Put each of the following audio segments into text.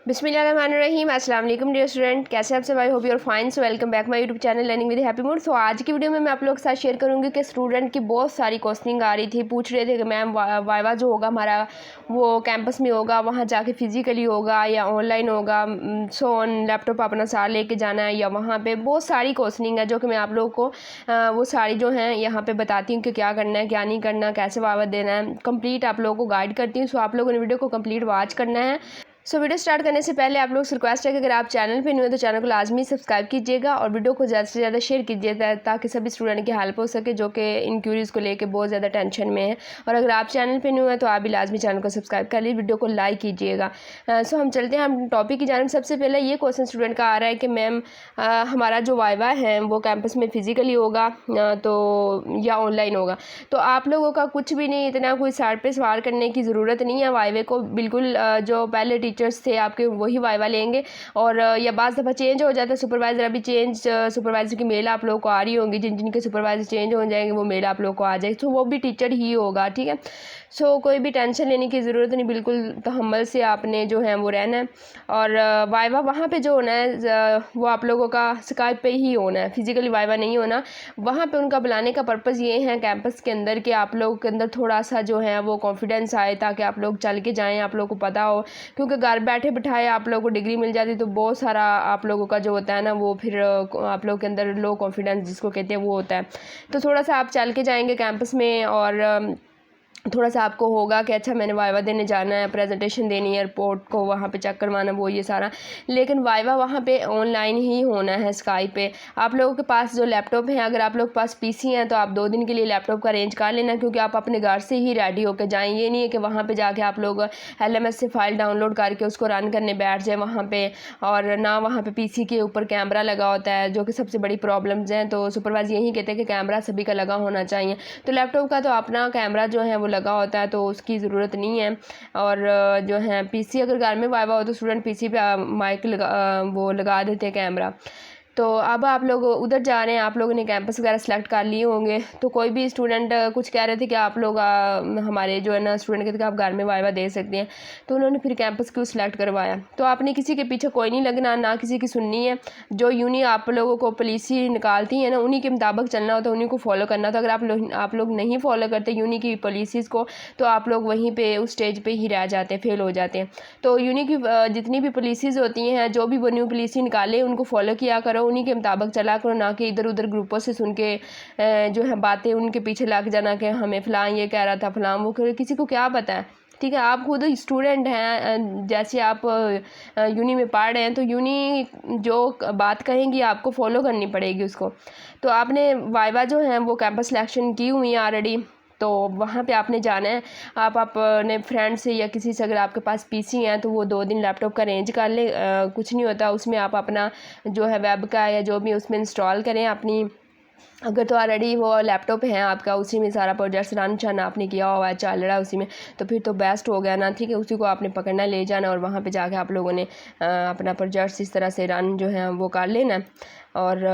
बिस्मिल्लाहिर्रहमानिर्रहीम। अस्सलाम वालेकुम डियर स्टूडेंट, कैसे आप सब? I hope you are fine. So welcome back my YouTube channel learning with happy mood. So आज की वीडियो में मैं आप लोगों के साथ शेयर करूंगी कि स्टूडेंट की बहुत सारी क्वेश्चनिंग आ रही थी, पूछ रहे थे कि मैम वाइवा जो होगा हमारा वो कैंपस में होगा, वहाँ जाके फिजिकली होगा या ऑनलाइन होगा, सो ऑन लैपटॉप अपना साथ लेके जाना है या वहाँ पे बहुत सारी क्वेश्चनिंग है जो कि मैं आप लोगों को वो सारी जो हैं यहाँ पे बताती हूँ कि क्या करना है क्या नहीं करना, कैसे वाइवा देना है, कंप्लीट आप लोगों को गाइड करती हूँ। सो आप लोगों ने वीडियो को कंप्लीट वॉच करना है। सो वीडियो स्टार्ट करने से पहले आप लोग से रिक्वेस्ट है कि अगर आप चैनल पे न्यू है तो चैनल को लाजमी सब्सक्राइब कीजिएगा और वीडियो को ज़्यादा से ज़्यादा शेयर कीजिएगा ताकि सभी स्टूडेंट की हेल्प हो सके जो कि इन क्यूरीज़ को लेके बहुत ज़्यादा टेंशन में है। और अगर आप चैनल पे न्यू है तो आप भी लाजमी चैनल को सब्सक्राइब कर लीजिए, वीडियो को लाइक कीजिएगा। सो हम चलते हैं हम टॉपिक की जानब। सबसे पहले ये क्वेश्चन स्टूडेंट का आ रहा है कि मैम हमारा जो वाइवा है वो कैंपस में फ़िज़िकली होगा तो या ऑनलाइन होगा। तो आप लोगों का कुछ भी नहीं, इतना कोई साइड पे सवाल करने की ज़रूरत नहीं है। वाइवे को बिल्कुल जो पहले टीचर्स थे आपके वही वाइवा लेंगे और या बाज़ दफ़ा चेंज हो जाता है सुपरवाइज़र। अभी चेंज सुपरवाइज़र की मेल आप लोगों को आ रही होंगी, जिन जिनके सुपरवाइज़र चेंज हो जाएंगे वो मेल आप लोगों को आ जाएगी, तो वो भी टीचर ही होगा, ठीक है। सो कोई भी टेंशन लेने की ज़रूरत नहीं, बिल्कुल तहम्मुल से आपने जो है वो रहना है। और वाइवा वहाँ पे जो होना है वो आप लोगों का स्काइप पे ही होना है, फिज़िकली वाइवा नहीं होना। वहाँ पे उनका बुलाने का पर्पज़ ये है कैंपस के अंदर कि आप लोगों के अंदर थोड़ा सा जो है वो कॉन्फिडेंस आए ताकि आप लोग चल के जाएँ, आप लोगों को पता हो। क्योंकि घर बैठे बिठाए आप लोगों को डिग्री मिल जाती तो बहुत सारा आप लोगों का जो होता है ना वो फिर आप लोगों के अंदर लो कॉन्फिडेंस जिसको कहते हैं वो होता है। तो थोड़ा सा आप चल के जाएंगे कैंपस में और थोड़ा सा आपको होगा कि अच्छा मैंने वाइवा देने जाना है, प्रेजेंटेशन देनी है, रिपोर्ट को वहाँ पे चेक करवाना, वो ये सारा। लेकिन वाइवा वहाँ पे ऑनलाइन ही होना है स्काइप पे। आप लोगों के पास जो लैपटॉप है, अगर आप लोग के पास पीसी हैं तो आप 2 दिन के लिए लैपटॉप का अरेंज कर लेना, क्योंकि आप अपने घर से ही रेडी होकर जाएँ। ये नहीं है कि वहाँ पर जाके आप लोग LMS से फ़ाइल डाउनलोड करके उसको रन करने बैठ जाए वहाँ पर, और ना वहाँ पर PC के ऊपर कैमरा लगा होता है, जो कि सबसे बड़ी प्रॉब्लम्स हैं। तो सुपरवाइजर यही कहते हैं कि कैमरा सभी का लगा होना चाहिए। तो लैपटॉप का तो अपना कैमरा जो है वो लगा होता है तो उसकी ज़रूरत नहीं है। और जो है PC अगर घर में वाइवा हो तो स्टूडेंट PC पे माइक वो लगा देते हैं कैमरा। तो अब आप लोग उधर जा रहे हैं, आप लोगों ने कैंपस वगैरह सेलेक्ट कर लिए होंगे। तो कोई भी स्टूडेंट कुछ कह रहे थे कि आप लोग हमारे जो है ना स्टूडेंट कहते थे कि आप घर में वाइवा दे सकते हैं, तो उन्होंने फिर कैंपस क्यों सिलेक्ट करवाया। तो आपने किसी के पीछे कोई नहीं लगना, ना किसी की सुननी है। जो यूनी आप लोगों को पॉलिसी निकालती है ना उन्हीं के मुताबिक चलना होता है, उन्हीं को फॉलो करना होता है। अगर आप लोग नहीं फॉलो करते यूनी की पॉलिसीज़ को तो आप लोग वहीं पे उस स्टेज पे ही रह जाते हैं, फेल हो जाते हैं। तो यूनी की जितनी भी पॉलिसीज़ होती हैं, जो भी वो न्यू पॉलिसी निकाले उनको फॉलो किया करो, उन्हीं के मुताबिक चला करो, ना कि इधर उधर ग्रुपों से सुन के जो है बातें उनके पीछे लग जाना कि हमें फ़लाँ ये कह रहा था, फ़लाँ वो किसी को क्या पता है, ठीक है। आप खुद स्टूडेंट हैं, जैसे आप यूनी में पढ़ रहे हैं तो यूनी जो बात कहेंगी आपको फॉलो करनी पड़ेगी उसको। तो आपने वाइवा जो है वो कैंपस सिलेक्शन की हुई है ऑलरेडी, तो वहाँ पे आपने जाना है। आप अपने फ्रेंड से या किसी से अगर आपके पास PC हैं तो वो 2 दिन लैपटॉप का अरेंज कर लें। कुछ नहीं होता उसमें, आप अपना जो है वेब का या जो भी उसमें इंस्टॉल करें अपनी। अगर तो ऑलरेडी वो लैपटॉप है आपका, उसी में सारा प्रोजेक्ट्स रन शान आपने किया हुआ है, चल रहा है उसी में, तो फिर तो बेस्ट हो गया ना, ठीक है। उसी को आपने पकड़ना, ले जाना और वहाँ पे जाके आप लोगों ने अपना प्रोजेक्ट्स इस तरह से रन जो है वो कर लेना। और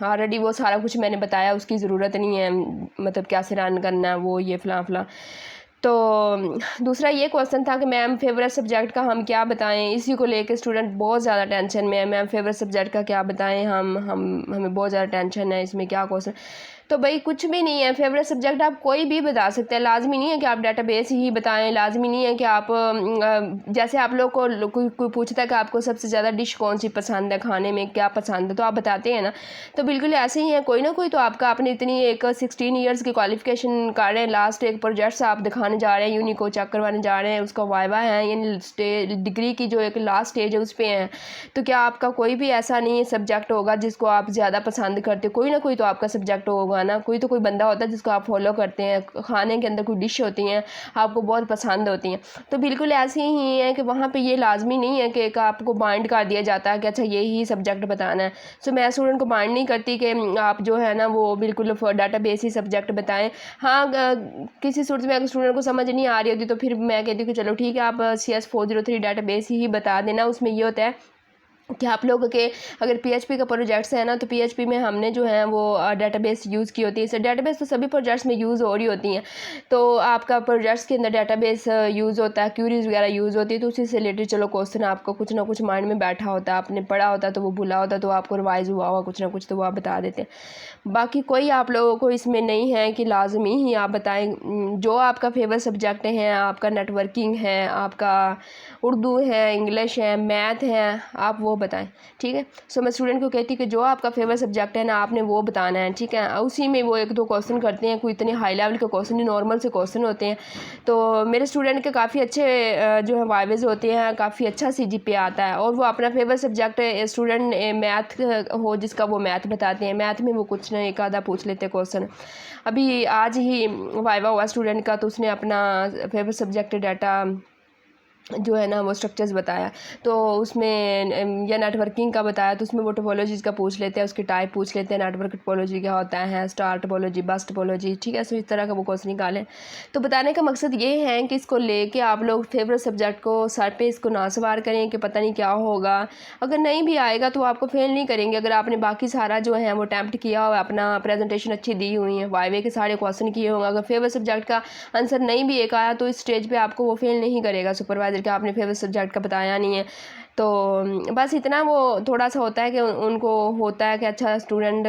ऑलरेडी वो सारा कुछ मैंने बताया, उसकी ज़रूरत नहीं है, मतलब कैसे रन करना है वो ये फ़लाँ फ़लाँ। तो दूसरा ये क्वेश्चन था कि मैम फेवरेट सब्जेक्ट का हम क्या बताएं, इसी को लेके स्टूडेंट बहुत ज़्यादा टेंशन में है। मैम फेवरेट सब्जेक्ट का क्या बताएं, हमें बहुत ज़्यादा टेंशन है, इसमें क्या क्वेश्चन। तो भाई कुछ भी नहीं है, फेवरेट सब्जेक्ट आप कोई भी बता सकते हैं, लाजमी नहीं है कि आप डेटाबेस ही बताएं, लाजमी नहीं है कि आप जैसे आप लोग को कोई पूछता है कि आपको सबसे ज़्यादा डिश कौन सी पसंद है, खाने में क्या पसंद है, तो आप बताते हैं ना। तो बिल्कुल ऐसे ही है, कोई ना कोई तो आपका, आपने इतनी एक 16 ईयर्स की क्वालिफिकेशन कर रहे हैं, लास्ट एक प्रोजेक्ट्स आप दिखाने जा रहे हैं, यूनी को चेक करवाने जा रहे हैं, उसका वाइवा है, यानी डिग्री की जो एक लास्ट स्टेज है उस पर हैं। तो क्या आपका कोई भी ऐसा नहीं सब्जेक्ट होगा जिसको आप ज़्यादा पसंद करते, कोई ना कोई तो आपका सब्जेक्ट होगा ना, कोई तो कोई बंदा होता है जिसको आप फॉलो करते हैं, खाने के अंदर कोई डिश होती हैं आपको बहुत पसंद होती हैं। तो बिल्कुल ऐसे ही है कि वहाँ पे ये लाजमी नहीं है कि आपको बाइंड कर दिया जाता है कि अच्छा यही सब्जेक्ट बताना है। सो मैं स्टूडेंट को बाइंड नहीं करती कि आप जो है ना वो बिल्कुल डाटाबेस ही सब्जेक्ट बताएं। हाँ किसी सूरत में अगर स्टूडेंट को समझ नहीं आ रही होती तो फिर मैं कहती हूँ कि चलो ठीक है आप CS 403 डाटाबेस ही बता देना। उसमें ये होता है कि आप लोगों के अगर पीएचपी का प्रोजेक्ट्स है ना, तो पीएचपी में हमने जो है वो डेटाबेस यूज़ की होती है। सर डेटाबेस तो सभी प्रोजेक्ट्स में यूज़ हो रही होती हैं, तो आपका प्रोजेक्ट्स के अंदर डेटाबेस यूज़ होता है, क्यूरीज वगैरह यूज़ होती है, तो उसी से रिलेटेड चलो क्वेश्चन आपको कुछ ना कुछ माइंड में बैठा होता है, आपने पढ़ा होता है तो वो भूला होता है, तो आपको रिवाइज हुआ हुआ कुछ ना कुछ तो वो आप बता देते हैं। बाकी कोई आप लोगों को इसमें नहीं है कि लाजमी ही आप बताएं। जो आपका फेवरेट सब्जेक्ट है, आपका नेटवर्किंग है, आपका उर्दू है, इंग्लिश है, मैथ है, आप वो बताएं, ठीक है। सो मैं स्टूडेंट को कहती कि जो आपका फेवरेट सब्जेक्ट है ना, आपने वो बताना है, ठीक है। उसी में वो 1-2 क्वेश्चन करते हैं, कोई इतने हाई लेवल के क्वेश्चन नहीं, नॉर्मल से क्वेश्चन होते हैं। तो मेरे स्टूडेंट के काफ़ी अच्छे जो है वाइवेज होते हैं, काफ़ी अच्छा CGPA आता है, और वो अपना फेवरेट सब्जेक्ट स्टूडेंट मैथ हो जिसका वो मैथ बताते हैं। मैथ में वो कुछ ना एक आधा पूछ लेते हैं क्वेश्चन। अभी आज ही वाइवा हुआ स्टूडेंट का, तो उसने अपना फेवरेट सब्जेक्ट डाटा जो है ना वो स्ट्रक्चर्स बताया, तो उसमें या नेटवर्किंग का बताया, तो उसमें वो टोपोलॉजीज़ का पूछ लेते हैं, उसकी टाइप पूछ लेते हैं, नेटवर्क टोपोलॉजी क्या होता है, स्टार टोपोलॉजी, बस टोपोलॉजी, ठीक है। सो इस तरह का वो क्वेश्चन निकालें। तो बताने का मकसद ये है कि इसको लेके आप लोग फेवरेट सब्जेक्ट को सर पे इसको ना सवार करें कि पता नहीं क्या होगा। अगर नहीं भी आएगा तो आपको फेल नहीं करेंगे, अगर आपने बाकी सारा जो है वो अटैम्प्ट किया हुआ, अपना प्रेजेंटेशन अच्छी दी हुई है, वाइवे के सारे क्वेश्चन किए होंगे, अगर फेवरेट सब्जेक्ट का आंसर नहीं भी एक आया तो इस स्टेज पर आपको वो फेल नहीं करेगा सुपरवाइजर कि आपने फेवरेट सब्जेक्ट का बताया नहीं है। तो बस इतना वो थोड़ा सा होता है कि उनको होता है कि अच्छा स्टूडेंट,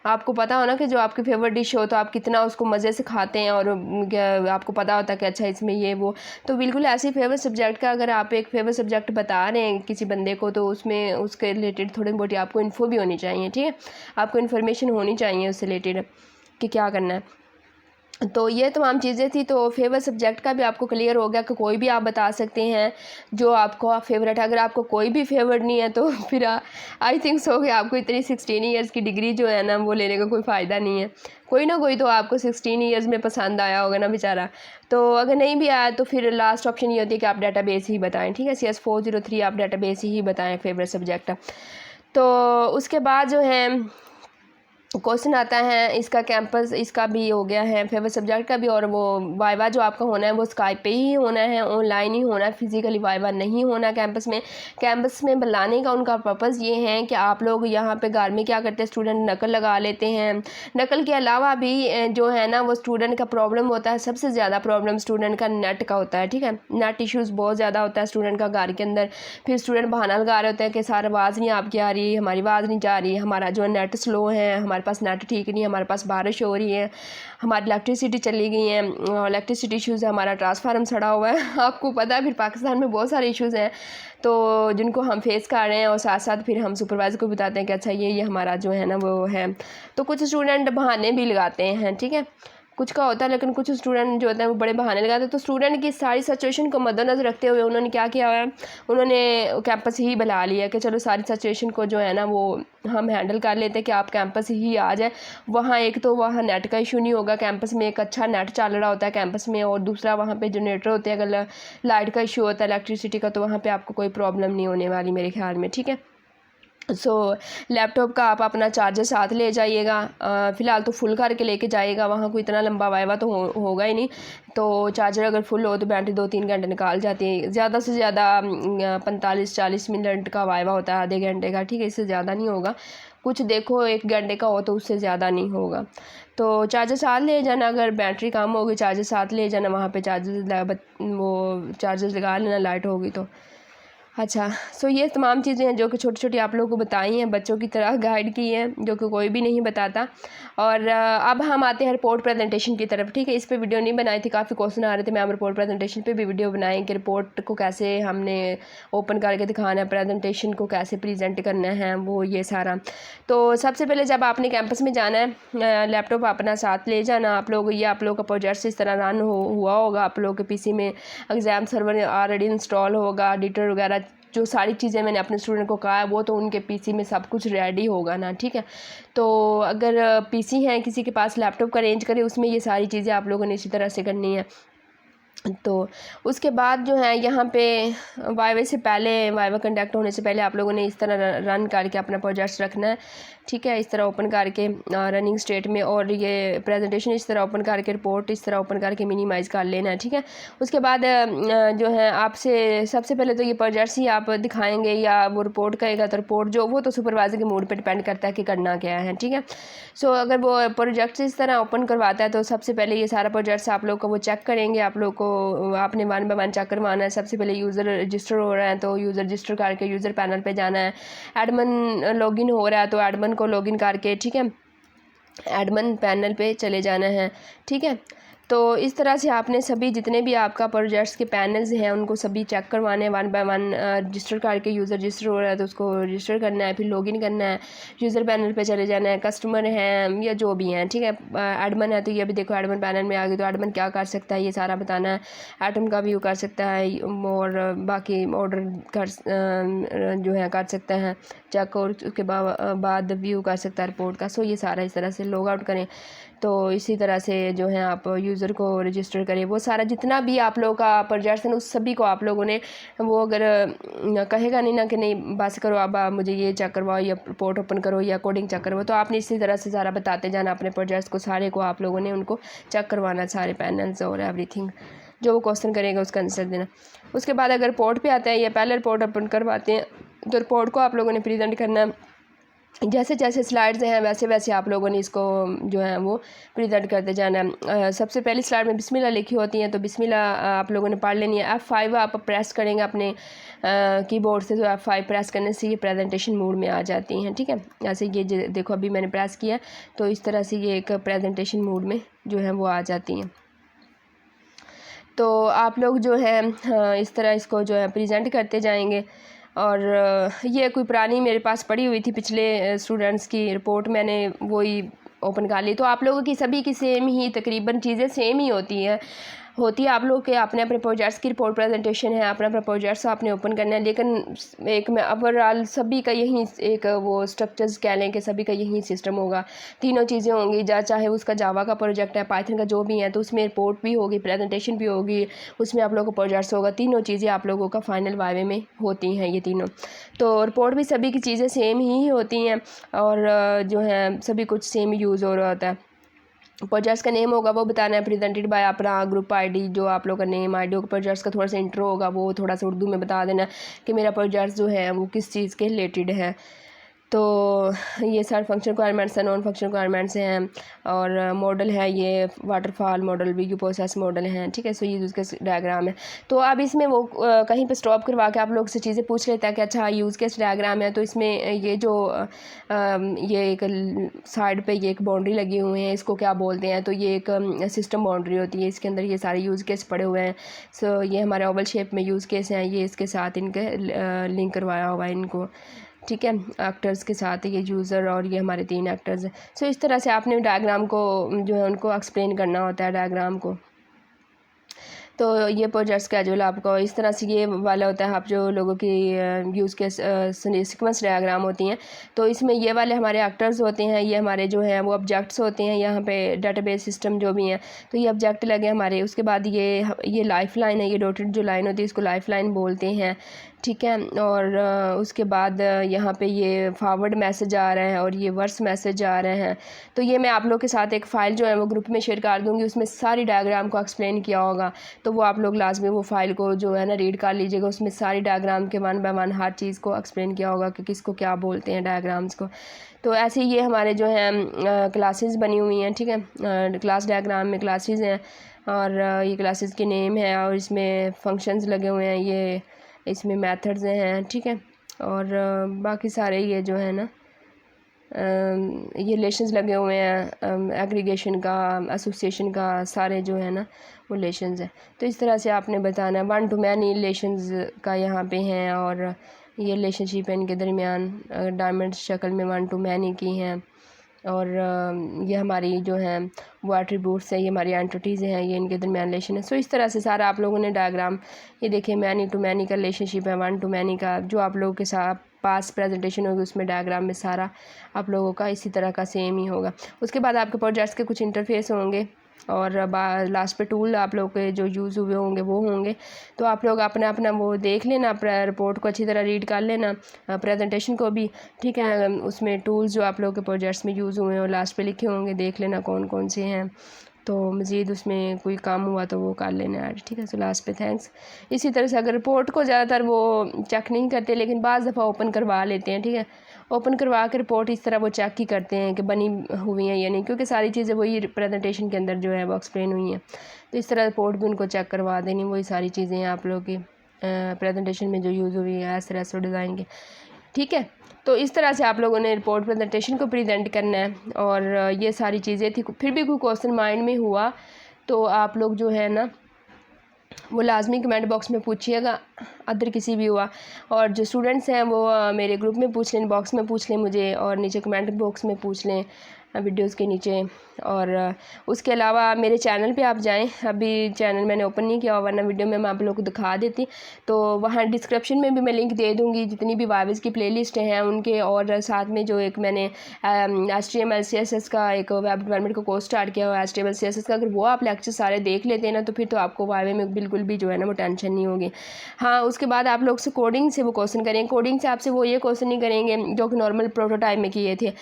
आपको पता हो ना कि जो आपकी फेवरेट डिश हो तो आप कितना उसको मज़े से खाते हैं, और आपको पता होता है कि अच्छा इसमें ये वो। तो बिल्कुल ऐसे ही फेवरेट सब्जेक्ट का अगर आप एक फेवरेट सब्जेक्ट बता रहे हैं किसी बंदे को, तो उसमें उसके रिलेटेड थोड़ी बहुत आपको इन्फो भी होनी चाहिए, ठीक है। आपको इन्फॉर्मेशन होनी चाहिए उससे रिलेटेड कि क्या करना है। तो ये तमाम चीज़ें थी। तो फेवरेट सब्जेक्ट का भी आपको क्लियर हो गया कि कोई भी आप बता सकते हैं जो आपको फेवरेट है। अगर आपको कोई भी फेवरेट नहीं है तो फिर आई थिंक सो कि आपको इतनी 16 ईयर्स की डिग्री जो है ना वो लेने का कोई फ़ायदा नहीं है। कोई ना कोई तो आपको 16 ईयर्स में पसंद आया होगा ना बेचारा। तो अगर नहीं भी आया तो फिर लास्ट ऑप्शन ये होती है कि आप डाटाबेस ही बताएं, ठीक है। CS 403 आप डाटाबेस ही बताएं फेवरेट सब्जेक्ट। तो उसके बाद जो है क्वेश्चन आता है इसका कैंपस, इसका भी हो गया है फेवरेट सब्जेक्ट का भी। और वो वाइवा जो आपका होना है वो स्काइप पे ही होना है, ऑनलाइन ही होना है, फिजिकली वाइवा नहीं होना कैंपस में। कैंपस में बुलाने का उनका पर्पज़ ये है कि आप लोग यहाँ पे घर में क्या करते हैं, स्टूडेंट नकल लगा लेते हैं। नकल के अलावा भी जो है ना वो स्टूडेंट का प्रॉब्लम होता है, सबसे ज़्यादा प्रॉब्लम स्टूडेंट का नेट का होता है, ठीक है। नेट इश्यूज़ बहुत ज़्यादा होता है स्टूडेंट का घर के अंदर। फिर स्टूडेंट बहाना लगा रहे होते हैं कि सर आवाज़ नहीं आपकी आ रही, हमारी आवाज़ नहीं जा रही, हमारा जो नेट स्लो है, हमारे पास नेट ठीक नहीं है, हमारे पास बारिश हो रही है, हमारी इलेक्ट्रिसिटी चली गई है, इलेक्ट्रिसिटी इश्यूज़ है, हमारा ट्रांसफार्मर सड़ा हुआ है। आपको पता है फिर पाकिस्तान में बहुत सारे इश्यूज़ हैं तो जिनको हम फेस कर रहे हैं, और साथ साथ फिर हम सुपरवाइज़र को बताते हैं कि अच्छा ये हमारा जो है ना वो है। तो कुछ स्टूडेंट बहाने भी लगाते हैं, ठीक है, कुछ का होता है, लेकिन कुछ स्टूडेंट जो होते हैं वो बड़े बहाने लगाते हैं। तो स्टूडेंट की सारी सिचुएशन को मद्देनज़र रखते हुए उन्होंने क्या किया है, उन्होंने कैंपस ही बुला लिया कि चलो सारी सिचुएशन को जो है ना वो हम हैंडल कर लेते हैं कि आप कैंपस ही आ जाए। वहाँ एक तो वहाँ नेट का इशू नहीं होगा, कैंपस में एक अच्छा नेट चल रहा होता है कैंपस में, और दूसरा वहाँ पे जनरेटर होते हैं, अगर लाइट का इशू होता है इलेक्ट्रिसिटी का तो वहाँ पे आपको कोई प्रॉब्लम नहीं होने वाली मेरे ख्याल में, ठीक है। सो लैपटॉप का आप अपना चार्जर साथ ले जाइएगा, फ़िलहाल तो फुल करके लेके जाइएगा, वहाँ कोई इतना लंबा वाइवा तो होगा ही नहीं। तो चार्जर अगर फुल हो तो बैटरी 2-3 घंटे निकाल जाती है, ज़्यादा से ज़्यादा 45-40 मिनट का वाइवा होता है, आधे घंटे का, ठीक है, इससे ज़्यादा नहीं होगा। कुछ देखो 1 घंटे का हो तो उससे ज़्यादा नहीं होगा। तो चार्जर साथ ले जाना, अगर बैटरी कम होगी चार्जर साथ ले जाना, वहाँ पे चार्जर लगा लेना लाइट होगी तो। अच्छा, सो ये तमाम चीज़ें हैं जो कि छोटी छोटी आप लोगों को बताई हैं, बच्चों की तरह गाइड की हैं जो कि कोई भी नहीं बताता। और अब हम आते हैं रिपोर्ट प्रेजेंटेशन की तरफ, ठीक है। इस पे वीडियो नहीं बनाई थी, काफ़ी क्वेश्चन आ रहे थे, मैं हम रिपोर्ट प्रेजेंटेशन पे भी वीडियो बनाएं कि रिपोर्ट को कैसे हमने ओपन करके दिखाना है, प्रेजेंटेशन को कैसे प्रेजेंट करना है, वो ये सारा। तो सबसे पहले जब आपने कैंपस में जाना है लैपटॉप अपना साथ ले जाना। आप लोग का प्रोजेक्ट इस तरह रन हुआ होगा, आप लोग के पीसी में एग्ज़ाम सर्वर ऑलरेडी इंस्टॉल होगा, एडिटर वगैरह जो सारी चीज़ें मैंने अपने स्टूडेंट को कहा है वो तो उनके पीसी में सब कुछ रेडी होगा ना, ठीक है। तो अगर पीसी है किसी के पास लैपटॉप का अरेंज करें, उसमें ये सारी चीज़ें आप लोगों ने इसी तरह से करनी है। तो उसके बाद जो है यहाँ पे वाइवा से पहले, वाइवा कंडक्ट होने से पहले आप लोगों ने इस तरह रन करके अपना प्रोजेक्ट्स रखना है, ठीक है। इस तरह ओपन करके रनिंग स्टेट में, और ये प्रेजेंटेशन इस तरह ओपन करके, रिपोर्ट इस तरह ओपन करके मिनिमाइज़ कर लेना है, ठीक है। उसके बाद जो है आपसे सबसे पहले तो ये प्रोजेक्ट्स ही आप दिखाएंगे या वो रिपोर्ट करेगा, तो रिपोर्ट जो वो तो सुपरवाइजर के मूड पे डिपेंड करता है कि करना क्या है, ठीक है। सो अगर वो प्रोजेक्ट्स इस तरह ओपन करवाता है तो सबसे पहले ये सारा प्रोजेक्ट्स आप लोग को वो चेक करेंगे, आप लोग को आपने 1 बाय 1 चेक करवाना है। सबसे पहले यूज़र रजिस्टर हो रहा है तो यूज़र रजिस्टर करके यूज़र पैनल पे जाना है। एडमिन लॉगिन हो रहा है तो एडमिन को लॉगिन करके, ठीक है, एडमिन पैनल पे चले जाना है, ठीक है। तो इस तरह से आपने सभी जितने भी आपका प्रोजेक्ट्स के पैनल्स हैं उनको सभी चेक करवाने हैं 1 बाय 1। रजिस्टर करके यूज़र रजिस्टर हो रहा है तो उसको रजिस्टर करना है, फिर लॉगिन करना है, यूज़र पैनल पे चले जाना है। कस्टमर हैं या जो भी हैं, ठीक है, एडमिन है तो ये भी देखो एडमिन पैनल में आ गई, तो एडमिन क्या कर सकता है ये सारा बताना है। आइटम का व्यू कर सकता है और बाकी ऑर्डर कर जो है कर सकते हैं चेक, और उसके बाद व्यू कर सकता है रिपोर्ट का। सो ये सारा इस तरह से लॉग आउट करें। तो इसी तरह से जो है आप यूज़र को रजिस्टर करें। वो सारा जितना भी आप लोगों का प्रोजेक्ट्स है उस सभी को आप लोगों ने, वो अगर कहेगा नहीं ना कि नहीं बस करो अब आप मुझे ये चेक करवाओ या रिपोर्ट ओपन करो या कोडिंग चेक करवाओ, तो आपने इसी तरह से सारा बताते जाना अपने प्रोजेक्ट्स को, सारे को आप लोगों ने उनको चेक करवाना, सारे पैनल्स और एवरीथिंग। जो वो क्वेश्चन करेगा उसका आंसर देना। उसके बाद अगर रिपोर्ट पे आता है या पहले रिपोर्ट ओपन करवाते हैं तो रिपोर्ट को आप लोगों ने प्रेजेंट करना है। जैसे जैसे स्लाइड्स हैं वैसे वैसे आप लोगों ने इसको जो है वो प्रेजेंट करते जाना है। सबसे पहली स्लाइड में बिस्मिल्लाह लिखी होती हैं तो बिस्मिल्लाह आप लोगों ने पढ़ लेनी है। F5 आप प्रेस करेंगे अपने कीबोर्ड से, तो F5 प्रेस करने से ये प्रेजेंटेशन मोड में आ जाती हैं, ठीक है। ऐसे ये देखो अभी मैंने प्रेस किया तो इस तरह से ये एक प्रेजेंटेशन मोड में जो है वो आ जाती हैं। तो आप लोग जो है इस तरह इसको जो है प्रेजेंट करते जाएंगे। और ये कोई पुरानी मेरे पास पड़ी हुई थी पिछले स्टूडेंट्स की रिपोर्ट, मैंने वही ओपन कर ली। तो आप लोगों की सभी की सेम ही तकरीबन चीज़ें सेम ही होती हैं आप लोग के अपने अपने प्रोजेक्ट्स की रिपोर्ट प्रेजेंटेशन है, अपना अपना प्रोजेक्ट्स आपने ओपन करना है। लेकिन एक में ओवरऑल सभी का यही एक वो स्ट्रक्चर्स कह लें कि सभी का यही सिस्टम होगा, तीनों चीज़ें होंगी। चाहे उसका जावा का प्रोजेक्ट है, पाइथन का जो भी है, तो उसमें रिपोर्ट भी होगी, प्रेजेंटेशन भी होगी, उसमें आप लोगों को प्रोजेक्ट्स होगा। तीनों चीज़ें आप लोगों का फाइनल वाइवे में होती हैं ये तीनों। तो रिपोर्ट भी सभी की चीज़ें सेम ही होती हैं और जो है सभी कुछ सेम यूज़ हो रहा होता है। प्रोजेक्ट्स का नेम होगा वो बताना है, प्रेजेंटेड बाय अपना ग्रुप आईडी, जो आप लोग का नेम आईडी। प्रोजेक्ट्स का थोड़ा सा इंट्रो होगा वो थोड़ा सा उर्दू में बता देना कि मेरा प्रोजेक्ट्स जो है वो किस चीज़ के रिलेटेड है। तो ये सारे फंक्शन रिक्वायरमेंट्स हैं, नॉन फंक्शन रिक्वायरमेंट्स हैं, और मॉडल है ये waterfall model, video process model हैं, ठीक है। सो ये उसके डायग्राम है। तो अब इसमें वो कहीं पे स्टॉप करवा के आप लोग से चीज़ें पूछ लेता है कि अच्छा यूज़ केस डायग्राम है, तो इसमें ये जो ये एक साइड पे ये एक बाउंड्री लगी हुई है, इसको क्या बोलते हैं, तो ये एक सिस्टम बाउंड्री होती है। इसके अंदर ये सारे यूज़ केस पड़े हुए हैं। सो ये हमारे ओवल शेप में यूज़ केस हैं, ये इसके साथ इनके लिंक करवाया हुआ है इनको, ठीक है, एक्टर्स के साथ ये यूज़र और ये हमारे 3 एक्टर्स हैं। सो इस तरह से आपने डायग्राम को जो है उनको एक्सप्लेन करना होता है डायग्राम को। तो ये प्रोजेक्ट स्केड्यूल आपको इस तरह से ये वाला होता है। आप जो लोगों की यूज़ के सीक्वेंस डायग्राम होती हैं, तो इसमें ये वाले हमारे एक्टर्स होते हैं, ये हमारे जो हैं वो ऑब्जेक्ट्स होते हैं। यहाँ पे डेटाबेस सिस्टम जो भी हैं, तो ये ऑब्जेक्ट लगे हमारे। उसके बाद ये लाइफ लाइन है, ये डॉटेड जो लाइन होती है इसको लाइफ लाइन बोलते हैं, ठीक है। और उसके बाद यहाँ पे ये फॉरवर्ड मैसेज आ रहे हैं और ये वर्स मैसेज आ रहे हैं। तो ये मैं आप लोग के साथ एक फ़ाइल जो है वो ग्रुप में शेयर कर दूँगी, उसमें सारी डायग्राम को एक्सप्लेन किया होगा। तो वो आप लोग लाजमी वो फ़ाइल को जो है ना रीड कर लीजिएगा, उसमें सारी डायग्राम के 1 बाय 1 हर चीज़ को एक्सप्लेन किया होगा कि किसको क्या बोलते हैं डायग्राम्स को। तो ऐसे ये हमारे जो हैं क्लासेस बनी हुई हैं, ठीक है। क्लास डायग्राम में क्लासेस हैं और ये क्लासेस के नेम है और इसमें फंक्शंस लगे हुए हैं, ये इसमें मेथड्स हैं, ठीक है। और बाकी सारे ये जो है ना ये रिलेशंस लगे हुए हैं, एग्रीगेशन का, एसोसिएशन का, सारे जो है ना वो रिलेशंस हैं। तो इस तरह से आपने बताना है। 1 टू मैनी रिलेशंस का यहाँ पे हैं और ये रिलेशनशिप है इनके दरमियान, डायमंड शक्ल में 1 टू मैनी की हैं। और ये हमारी जो हैं वो एट्रीब्यूट्स हैं, ये हमारी एंटिटीज़ हैं, ये इनके दरमियान रिलेशन है। सो इस तरह से सारा आप लोगों ने डायग्राम, ये देखिए मैनी टू मैनी का रिलेशनशिप है, 1 टू मैनी का, जो आप लोगों के साथ पास प्रेजेंटेशन होगी उसमें डायग्राम में सारा आप लोगों का इसी तरह का सेम ही होगा। उसके बाद आपके प्रोजेक्ट्स के कुछ इंटरफेस होंगे, और लास्ट पे टूल आप लोग के जो यूज़ हुए होंगे वो होंगे। तो आप लोग अपना अपना वो देख लेना, रिपोर्ट को अच्छी तरह रीड कर लेना, प्रेजेंटेशन को भी, ठीक है। उसमें टूल्स जो आप लोग के प्रोजेक्ट्स में यूज़ हुए हैं और लास्ट पे लिखे होंगे, देख लेना कौन कौन से हैं। तो मज़ीद उसमें कोई काम हुआ तो वो कर लेना ऐड, ठीक है। सो लास्ट पे थैंक्स। इसी तरह से अगर रिपोर्ट को ज़्यादातर वो चेक नहीं करते, लेकिन बाज़ दफ़ा ओपन करवा लेते हैं, ठीक है। ओपन करवा के रिपोर्ट इस तरह वो चेक ही करते हैं कि बनी हुई हैं या नहीं, क्योंकि सारी चीज़ें वही प्रेजेंटेशन के अंदर जो है वो एक्सप्लेन हुई हैं। तो इस तरह रिपोर्ट भी उनको चेक करवा देनी, वही सारी चीज़ें हैं आप लोग की प्रेजेंटेशन में जो यूज़ हुई है एस रेसो डिज़ाइन के, ठीक है। तो इस तरह से आप लोगों ने रिपोर्ट प्रेजेंटेशन को प्रेजेंट करना है। और ये सारी चीज़ें थी। फिर भी कोई क्वेश्चन माइंड में हुआ तो आप लोग जो है ना वो लाजमी कमेंट बॉक्स में पूछिएगा, अदर किसी भी हुआ। और जो स्टूडेंट्स हैं वो मेरे ग्रुप में पूछ लें, बॉक्स में पूछ लें मुझे, और नीचे कमेंट बॉक्स में पूछ लें वीडियोस के नीचे। और उसके अलावा मेरे चैनल पे आप जाएं, अभी चैनल मैंने ओपन नहीं किया, वरना वीडियो में मैं आप लोगों को दिखा देती। तो वहाँ डिस्क्रिप्शन में भी मैं लिंक दे दूँगी जितनी भी वाइव्स की प्लेलिस्ट हैं उनके, और साथ में जो एक मैंने HTML CSS का एक वेब डेवलपमेंट का कोर्स स्टार्ट किया हुआ है HTML CSS का। अगर वो आप लेक्चर सारे देख लेते हैं ना तो फिर तो आपको वाइवे में बिल्कुल भी जो है ना वो टेंशन नहीं होगी। हाँ, उसके बाद आप लोग से कोडिंग से वो क्वेश्चन करेंगे। कोडिंग से आपसे वो ये क्वेश्चन नहीं करेंगे जो कि नॉर्मल प्रोटोटाइप में किए थे।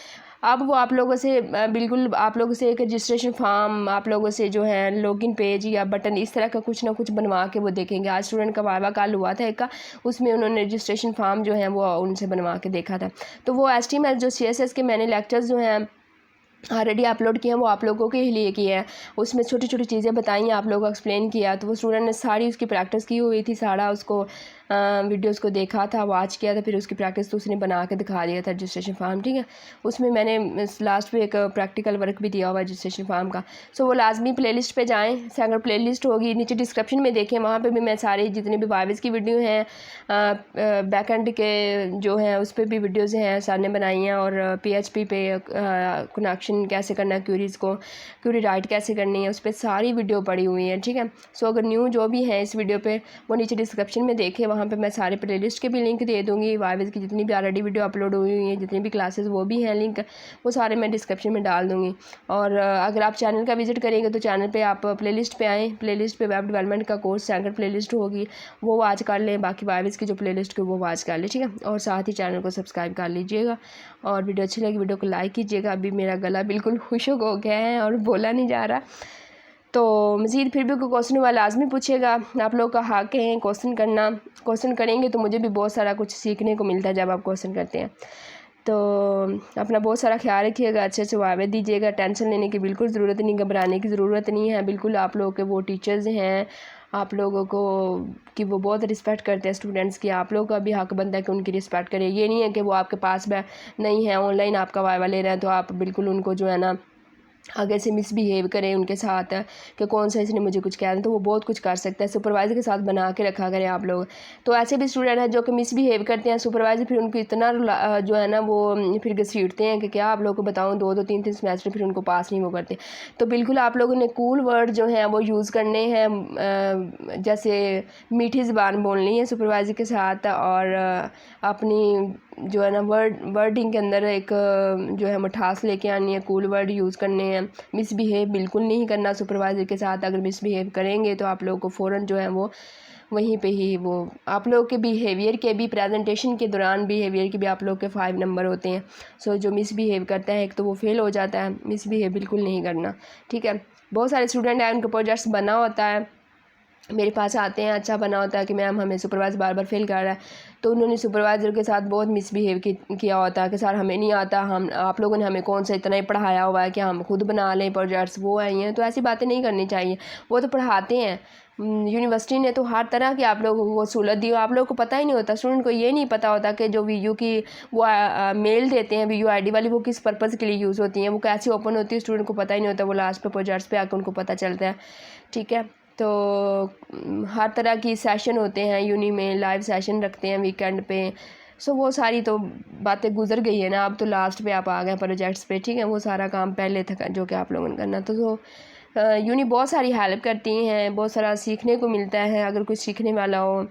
अब वो आप लोगों से बिल्कुल आप लोगों से एक रजिस्ट्रेशन फॉर्म, आप लोगों से जो है लॉगिन पेज या बटन, इस तरह का कुछ ना कुछ बनवा के वो देखेंगे। आज स्टूडेंट का वाइवा कल हुआ था एक का, उसमें उन्होंने रजिस्ट्रेशन फॉर्म जो है वो उनसे बनवा के देखा था। तो वो HTML जो CSS के मैंने लेक्चर्स जो हैं ऑलरेडी अपलोड किए हैं वो आप लोगों के लिए किए हैं। उसमें छोटी छोटी चीज़ें बताई हैं, आप लोगों को एक्सप्लेन किया। तो वो स्टूडेंट ने सारी उसकी प्रैक्टिस की हुई थी, सारा उसको वीडियोस को देखा था, वॉच किया था, फिर उसकी प्रैक्टिस तो उसने बना के दिखा दिया था रजिस्ट्रेशन फॉर्म, ठीक है। उसमें मैंने लास्ट पे एक प्रैक्टिकल वर्क भी दिया हुआ है रजिस्ट्रेशन फॉर्म का। सो वो लाजमी प्लेलिस्ट पे जाएँ, सेकंड प्लेलिस्ट होगी नीचे डिस्क्रिप्शन में देखें, वहाँ पे भी मैं सारी जितनी भी वाइव्स की वीडियो हैं बैकएंड के जो हैं उस पर भी वीडियोज़ हैं सर ने बनाई हैं। और PHP पे कनेक्शन कैसे करना है, क्यूरीज़ को क्यूरी राइट कैसे करनी है, उस पर सारी वीडियो पड़ी हुई है, ठीक है। सो अगर न्यू जो भी है इस वीडियो पे वो नीचे डिस्क्रिप्शन में देखें, वहाँ पे मैं सारे प्लेलिस्ट के भी लिंक दे दूँगी। वाइव्स की जितनी भी ऑलरेडी वीडियो अपलोड हुई हुई हैं, जितनी भी क्लासेस वो भी हैं लिंक, वो सारे मैं डिस्क्रिप्शन में डाल दूँगी। और अगर आप चैनल का विजिट करेंगे तो चैनल पे आप प्लेलिस्ट पे आएँ, प्लेलिस्ट पे वेब डेवलपमेंट का कोर्स सेकंड प्लेलिस्ट होगी, वो वॉच कर लें। बाकी वाइव्स की जो प्लेलिस्ट की वो वॉच कर लें, ठीक है। और साथ ही चैनल को सब्सक्राइब कर लीजिएगा, और वीडियो अच्छी लगी वीडियो को लाइक कीजिएगा। अभी मेरा गला बिल्कुल खुशक हो गया है और बोला नहीं जा रहा। तो मज़ीद फिर भी कोई क्वेश्चन हुआ लाजमी पूछिएगा, आप लोग का हक है क्वेश्चन करना। क्वेश्चन करेंगे तो मुझे भी बहुत सारा कुछ सीखने को मिलता है जब आप क्वेश्चन करते हैं। तो अपना बहुत सारा ख्याल रखिएगा, अच्छे से वाइवे दीजिएगा। टेंशन लेने की बिल्कुल ज़रूरत नहीं, घबराने की ज़रूरत नहीं है। बिल्कुल आप लोगों के वो टीचर्स हैं, आप लोगों को कि वो बहुत रिस्पेक्ट करते हैं स्टूडेंट्स की। आप लोगों का भी हक बनता है कि उनकी रिस्पेक्ट करें। ये नहीं है कि वो आपके पास नहीं है, ऑनलाइन आपका वाइवा ले रहे हैं तो आप बिल्कुल उनको जो है ना आगे से मिसबिहेव करें उनके साथ कि कौन सा इसने मुझे कुछ कह दिया। तो वो बहुत कुछ कर सकता है, सुपरवाइज़र के साथ बना के रखा करें आप लोग। तो ऐसे भी स्टूडेंट हैं जो कि मिसबिहेव करते हैं, सुपरवाइज़र फिर उनको इतना जो है ना वो फिर घसीटते हैं कि क्या आप लोगों को बताऊँ, 2-2 3-3 सेमेस्टर फिर उनको पास नहीं वो करते। तो बिल्कुल आप लोगों ने कूल वर्ड जो हैं वो यूज़ करने हैं, जैसे मीठी ज़बान बोलनी है सुपरवाइज़र के साथ, और अपनी जो है ना वर्डिंग के अंदर एक जो है मिठास लेके आनी है, कूल वर्ड यूज़ करने हैं। मिसबिहेव बिल्कुल नहीं करना सुपरवाइज़र के साथ। अगर मिसबिहेव करेंगे तो आप लोगों को फ़ौरन जो है वो वहीं पे ही वो आप लोग के बिहेवियर के भी, प्रेजेंटेशन के दौरान बिहेवियर के भी आप लोग के 5 नंबर होते हैं। सो जो मिसबिहेव करता है एक तो वो फेल हो जाता है। मिसबिहेव बिल्कुल नहीं करना, ठीक है। बहुत सारे स्टूडेंट हैं उनका प्रोजेक्ट्स बना होता है, मेरे पास आते हैं, अच्छा बना होता है कि मैम हमें सुपरवाइज़र बार बार फेल कर रहा है, तो उन्होंने सुपरवाइज़र के साथ बहुत मिसबिहेव किया होता है कि सर हमें नहीं आता, हम आप लोगों ने हमें कौन सा इतना ही पढ़ाया हुआ है कि हम खुद बना लें प्रोजेक्ट्स, वो आई हैं। तो ऐसी बातें नहीं करनी चाहिए, वो तो पढ़ाते हैं। यूनिवर्सिटी ने तो हर तरह की आप लोगों को सहूलत दी, आप लोगों को पता ही नहीं होता, स्टूडेंट को ये नहीं पता होता कि जो VU की वो मेल देते हैं VU ID वाली, वो किस पर्पज़ के लिए यूज़ होती हैं, वो कैसे ओपन होती है, स्टूडेंट को पता ही नहीं होता। वो लास्ट पे प्रोजेक्ट्स पे आकर उनको पता चलता है, ठीक है। तो हर तरह की सेशन होते हैं यूनी में, लाइव सेशन रखते हैं वीकेंड पे। सो वो सारी तो बातें गुजर गई है ना, अब तो लास्ट पे आप आ गए प्रोजेक्ट्स पे, ठीक है। वो सारा काम पहले था जो कि आप लोगों ने करना। तो यूनी बहुत सारी हेल्प करती हैं, बहुत सारा सीखने को मिलता है अगर कुछ सीखने वाला हो।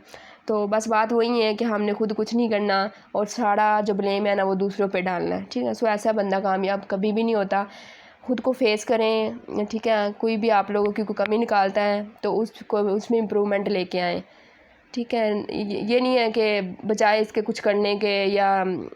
तो बस बात वही है कि हमने खुद कुछ नहीं करना और सारा जो ब्लेम है ना वो दूसरों पे डालना है, ठीक है। सो ऐसा बंदा कामयाब कभी भी नहीं होता। खुद को फेस करें, ठीक है। कोई भी आप लोगों की कोई कमी निकालता है तो उसको उसमें इम्प्रूवमेंट लेके आएँ, ठीक है। ये नहीं है कि बजाय इसके कुछ करने के या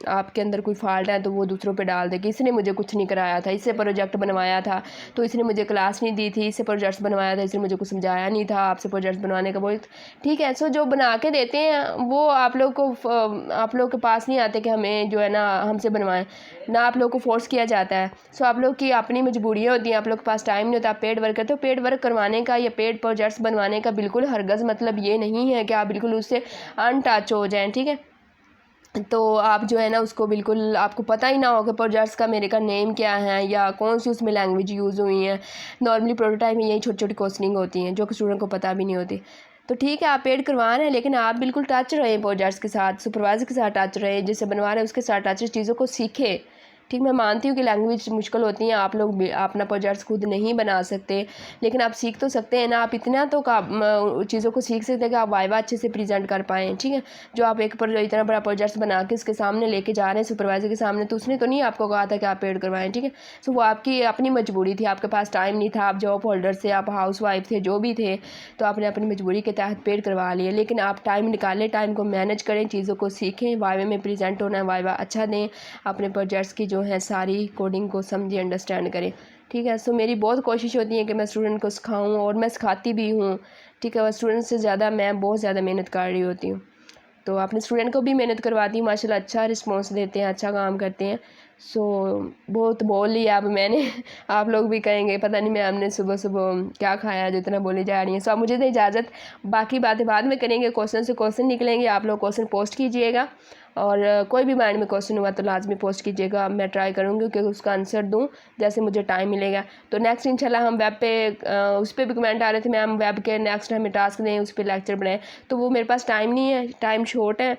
आपके अंदर कोई फॉल्ट है तो वो दूसरों पे डाल दे कि इसने मुझे कुछ नहीं कराया था, इससे प्रोजेक्ट बनवाया था तो इसने मुझे क्लास नहीं दी थी, इससे प्रोजेक्ट्स बनवाया था इसने मुझे कुछ समझाया नहीं था, आपसे प्रोजेक्ट्स बनवाने का बोल, ठीक है। सो जो बना के देते हैं वो आप लोग के पास नहीं आते कि हमें जो है ना हमसे बनवाएं ना, आप लोग को फोर्स किया जाता है। सो आप लोग की अपनी मजबूरियाँ होती हैं, आप लोग के पास टाइम नहीं होता, आप पेड वर्क करते हो। पेड वर्क करवाने का या पेड प्रोजेक्ट्स बनवाने का बिल्कुल हरगज़ मतलब ये नहीं है कि आप बिल्कुल उससे अनटच हो जाएं, ठीक है। तो आप जो है ना उसको बिल्कुल आपको पता ही ना हो कि प्रोजेक्ट्स का मेरे का नेम क्या है या कौन सी उसमें लैंग्वेज यूज़ हुई है। नॉर्मली प्रोटोटाइप में यही छोटी छोटी क्वेश्चनिंग होती हैं जो कि स्टूडेंट को पता भी नहीं होती। तो ठीक है, आप पेड करवा रहे हैं लेकिन आप बिल्कुल टच रहें प्रोजेक्ट्स के साथ, सुपरवाइज़र के साथ टच रहें, जिससे बनवा रहे हैं उसके साथ टच, चीज़ों को सीखें, ठीक। मैं मानती हूँ कि लैंग्वेज मुश्किल होती हैं, आप लोग अपना प्रोजेक्ट्स खुद नहीं बना सकते, लेकिन आप सीख तो सकते हैं ना। आप इतना तो चीज़ों को सीख सकते हैं कि आप वाइवा अच्छे से प्रेजेंट कर पाएँ, ठीक है। जो आप इतना बड़ा प्रोजेक्ट्स बना के उसके सामने लेके जा रहे हैं सुपरवाइज़र के सामने, तो उसने तो नहीं आपको कहा था कि आप पेड करवाएं, ठीक है। सो वो आपकी अपनी मजबूरी थी, आपके पास टाइम नहीं था, आप जॉब होल्डर थे, आप हाउस वाइफ थे, जो भी थे, तो आपने अपनी मजबूरी के तहत पेड करवा लिए। लेकिन आप टाइम निकालें, टाइम को मैनेज करें, चीज़ों को सीखें, वाइवा में प्रेजेंट होना है, वाइवा अच्छा दें, अपने प्रोजेक्ट्स की जो है सारी कोडिंग को समझें, अंडरस्टैंड करें, ठीक है। सो मेरी बहुत कोशिश होती है कि मैं स्टूडेंट को सिखाऊं और मैं सिखाती भी हूँ, ठीक है। और स्टूडेंट से ज़्यादा मैं बहुत ज़्यादा मेहनत कर रही होती हूँ, तो अपने स्टूडेंट को भी मेहनत करवाती हूँ, माशाल्लाह अच्छा रिस्पॉन्स देते हैं, अच्छा काम करते हैं। सो बहुत बोल लिया अब मैंने आप लोग भी कहेंगे पता नहीं मैं हमने सुबह सुबह क्या खाया जो इतना बोली जा रही है। सो अब मुझे दें इजाज़त, बाकी बातें बाद में करेंगे, क्वेश्चन से क्वेश्चन निकलेंगे, आप लोग क्वेश्चन पोस्ट कीजिएगा और कोई भी माइंड में क्वेश्चन हुआ तो लाजमी पोस्ट कीजिएगा, मैं ट्राई करूँगी कि उसका आंसर दूँ जैसे मुझे टाइम मिलेगा। तो नेक्स्ट इंशाल्लाह हम वेब पे उस पर भी कमेंट आ रहे थे मैम वेब के नेक्स्ट हमें टास्क दें, उस पर लेक्चर बनाएं, तो वो मेरे पास टाइम नहीं है, टाइम शॉर्ट है,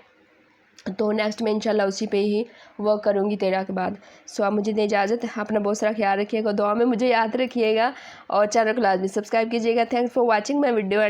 तो नेक्स्ट में इंशाल्लाह उसी पे ही वर्क करूँगी 13 के बाद। सो आप मुझे दें इजाज़त, अपना बहुत सारा ख्याल रखिएगा, दुआ में मुझे याद रखिएगा और चैनल को लाजमी सब्सक्राइब कीजिएगा। Thanks for watching my video.